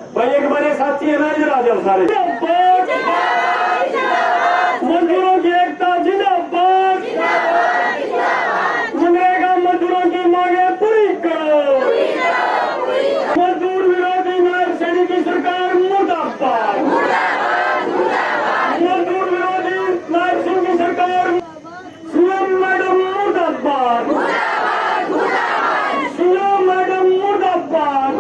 भाई एक बड़े साथी है ना, इधर आ जाओ सारे। मजदूरों की एकता जिंदाबाद, मनरेगा मजदूरों की मांगे पूरी करो, मजदूर विरोधी नायब की सरकार मुर्दाबाद, मजदूर विरोधी नायब की सरकार सीएम मैडम मुर्दाबाद, सीएम मैडम मुर्दाबाद,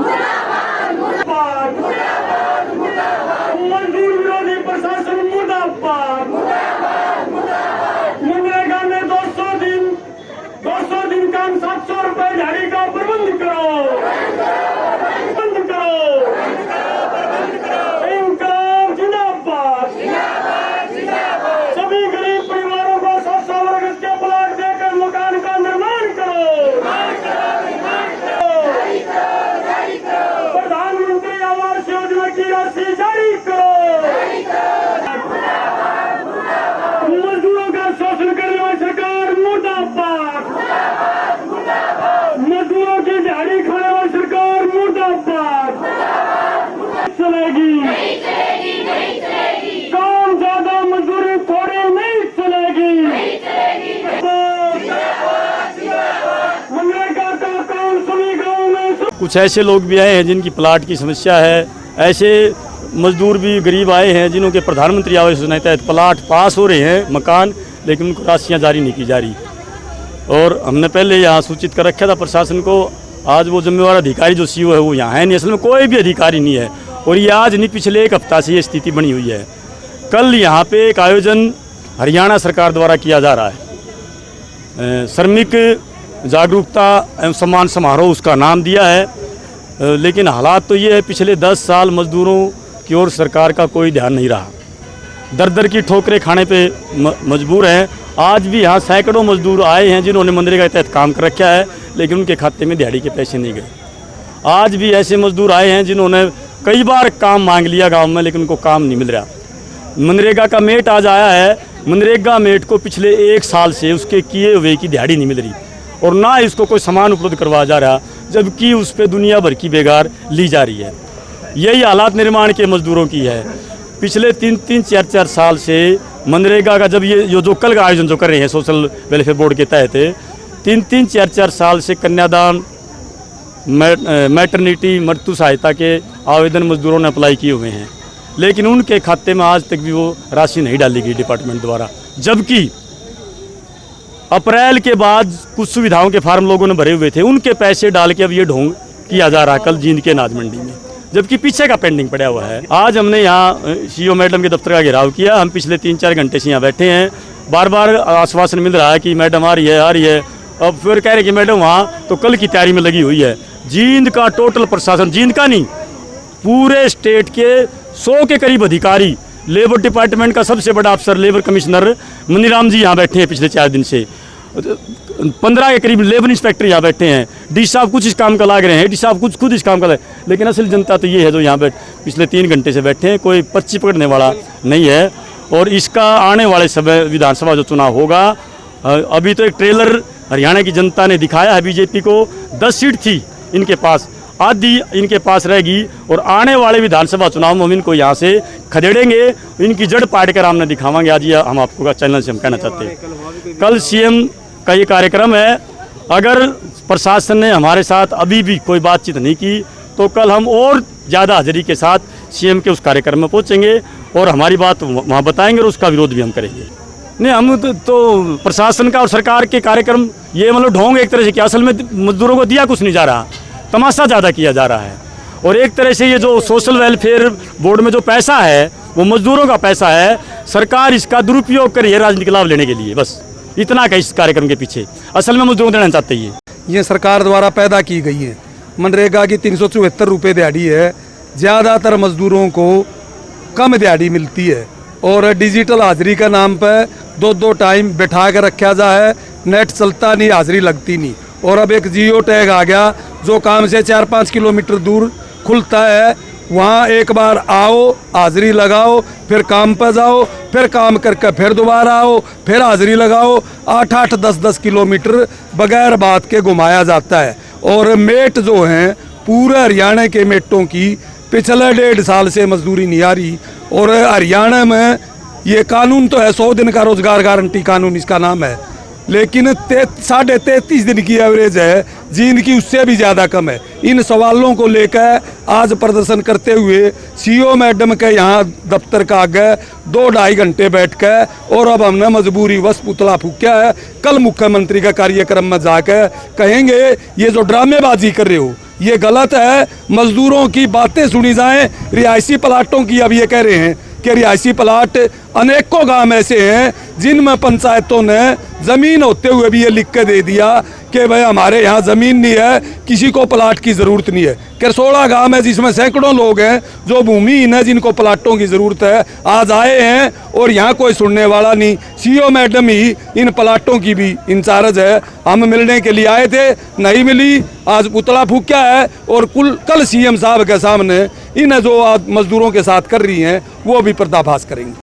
मजदूर विरोधी प्रशासन मुर्दाबाद, मनरेगा में 200 दिन काम 700 रुपए दिहाड़ी का प्रबंध करो, बंद करो, इंकलाब जिंदाबाद, सभी गरीब परिवारों को 700 वर्ग के प्लाट देकर मकान का निर्माण करो, प्रधानमंत्री आवास योजना की राशि जारी करो, मजदूरों का शोषण करने वाली सरकार मुर्दाबाद, मजदूरों की दिहाड़ी खाने वाली सरकार मुर्दाबाद, चलेगी काम ज्यादा मजदूरी थोड़ी नहीं चलेगी, मनरेगा का काम सभी गाँव में। कुछ ऐसे लोग भी आए हैं जिनकी प्लाट की समस्या है, ऐसे मजदूर भी गरीब आए हैं जिन्हों के प्रधानमंत्री आवास योजना के तहत प्लाट पास हो रहे हैं मकान, लेकिन उनको राशियां जारी नहीं की जा रही। और हमने पहले यहाँ सूचित कर रखा था प्रशासन को। आज वो जिम्मेवार अधिकारी जो सीईओ है वो यहाँ है नहीं, असल में कोई भी अधिकारी नहीं है। और ये आज नहीं, पिछले एक हफ्ता से ये स्थिति बनी हुई है। कल यहाँ पे एक आयोजन हरियाणा सरकार द्वारा किया जा रहा है, श्रमिक जागरूकता एवं सम्मान समारोह उसका नाम दिया है, लेकिन हालात तो ये है पिछले 10 साल मजदूरों की ओर सरकार का कोई ध्यान नहीं रहा। दर दर की ठोकरें खाने पे मजबूर हैं। आज भी यहाँ सैकड़ों मजदूर आए हैं जिन्होंने मनरेगा के तहत काम कर रखा है, लेकिन उनके खाते में दिहाड़ी के पैसे नहीं गए। आज भी ऐसे मजदूर आए हैं जिन्होंने कई बार काम मांग लिया गांव में, लेकिन उनको काम नहीं मिल रहा। मनरेगा का मेट आज आया है, मनरेगा मेट को पिछले 1 साल से उसके किए हुए की दिहाड़ी नहीं मिल रही और ना इसको कोई सामान उपलब्ध करवाया जा रहा, जबकि उस पर दुनिया भर की बेगार ली जा रही है। यही हालात निर्माण के मजदूरों की है। पिछले 3-3, 4-4 साल से मनरेगा का जब ये जो कल का आयोजन जो कर रहे हैं सोशल वेलफेयर बोर्ड के तहत 3-3, 4-4 साल से कन्यादान, मैटरनिटी, मृत्यु सहायता के आवेदन मजदूरों ने अप्लाई किए हुए हैं, लेकिन उनके खाते में आज तक भी वो राशि नहीं डाली गई डिपार्टमेंट द्वारा। जबकि अप्रैल के बाद कुछ सुविधाओं के फार्म लोगों ने भरे हुए थे, उनके पैसे डाल के अब ये ढोंग किया जा रहा है कल जींद के अनाज मंडी में, जबकि पीछे का पेंडिंग पड़ा हुआ है। आज हमने यहाँ सीईओ मैडम के दफ्तर का घेराव किया। हम पिछले 3-4 घंटे से यहाँ बैठे हैं। बार बार आश्वासन मिल रहा है कि मैडम आ रही है। अब फिर कह रहे कि मैडम वहाँ तो कल की तैयारी में लगी हुई है। जींद का टोटल प्रशासन, जींद का नहीं पूरे स्टेट के 100 के करीब अधिकारी, लेबर डिपार्टमेंट का सबसे बड़ा अफसर लेबर कमिश्नर मनीराम जी यहाँ बैठे हैं पिछले 4 दिन से। 15 के करीब लेबर इंस्पेक्टर यहाँ बैठे हैं। डी साहब कुछ इस काम का लाग रहे हैं, डी साहब कुछ खुद इस काम का, लेकिन असल जनता तो ये है जो यहाँ पिछले 3 घंटे से बैठे हैं। कोई पर्ची पकड़ने वाला नहीं है। और इसका आने वाले समय विधानसभा जो चुनाव होगा, अभी तो एक ट्रेलर हरियाणा की जनता ने दिखाया है बीजेपी को। 10 सीट थी इनके पास, आधी इनके पास रहेगी और आने वाले विधानसभा चुनाव में हम इनको यहाँ से खदेड़ेंगे, इनकी जड़ पाट कर हमने दिखावांगे। आज ये हम आपको चैनल से हम कहना चाहते हैं, कल सीएम का ये कार्यक्रम है। अगर प्रशासन ने हमारे साथ अभी भी कोई बातचीत नहीं की तो कल हम और ज़्यादा हाजिरी के साथ सीएम के उस कार्यक्रम में पहुँचेंगे और हमारी बात वहाँ बताएंगे और उसका विरोध भी हम करेंगे। नहीं, हम तो प्रशासन का और सरकार के कार्यक्रम ये मतलब ढोंग एक तरह से, कि असल में मजदूरों को दिया कुछ नहीं जा रहा, तमाशा ज़्यादा किया जा रहा है। और एक तरह से ये जो सोशल वेलफेयर बोर्ड में जो पैसा है वो मजदूरों का पैसा है। सरकार इसका दुरुपयोग कर रही है राजनीतिक लाभ लेने के लिए बस। इतना का इस कार्यक्रम के पीछे असल में मजदूरों को देना चाहते ही है। ये सरकार द्वारा पैदा की गई है। मनरेगा की 374 रुपये दिहाड़ी है। ज़्यादातर मजदूरों को कम दिहाड़ी मिलती है और डिजिटल हाजिरी का नाम पर 2-2 टाइम बैठा कर रखा जाए, नेट चलता नहीं, हाजिरी लगती नहीं। और अब एक जियो टैग आ गया जो काम से 4-5 किलोमीटर दूर खुलता है, वहाँ एक बार आओ, हाजिरी लगाओ, फिर काम पर जाओ, फिर काम करके फिर दोबारा आओ, फिर हाजिरी लगाओ। 8-8, 10-10 किलोमीटर बगैर बात के घुमाया जाता है। और मेट जो हैं पूरे हरियाणा के मेटों की पिछले 1.5 साल से मजदूरी नहीं आ रही। और हरियाणा में ये कानून तो है 100 दिन का रोजगार गारंटी कानून इसका नाम है, लेकिन 33.5 दिन की एवरेज है जिनकी उससे भी ज़्यादा कम है। इन सवालों को लेकर आज प्रदर्शन करते हुए सीओ मैडम के यहाँ दफ्तर का आगे 2-2.5 घंटे बैठ कर और अब हमने मजबूरी वश पुतला फूका है। कल मुख्यमंत्री का कार्यक्रम में जाकर कहेंगे ये जो ड्रामेबाजी कर रहे हो ये गलत है, मजदूरों की बातें सुनी जाएं। रिहायशी प्लाटों की अब ये कह रहे हैं कि रिहायशी प्लाट अनेकों गांव ऐसे हैं जिनमें पंचायतों ने ज़मीन होते हुए भी ये लिख के दे दिया कि भाई हमारे यहाँ ज़मीन नहीं है, किसी को प्लाट की ज़रूरत नहीं है। करसोड़ा गांव है जिसमें सैकड़ों लोग हैं जो भूमिहीन है, जिनको प्लाटों की ज़रूरत है, आज आए हैं और यहाँ कोई सुनने वाला नहीं। सीओ मैडम ही इन प्लाटों की भी इंचार्ज है। हम मिलने के लिए आए थे, नहीं मिली, आज पुतला फूका है और कल सीएम साहब के सामने इन जो आज मजदूरों के साथ कर रही हैं वो भी पर्दाफाश करेंगे।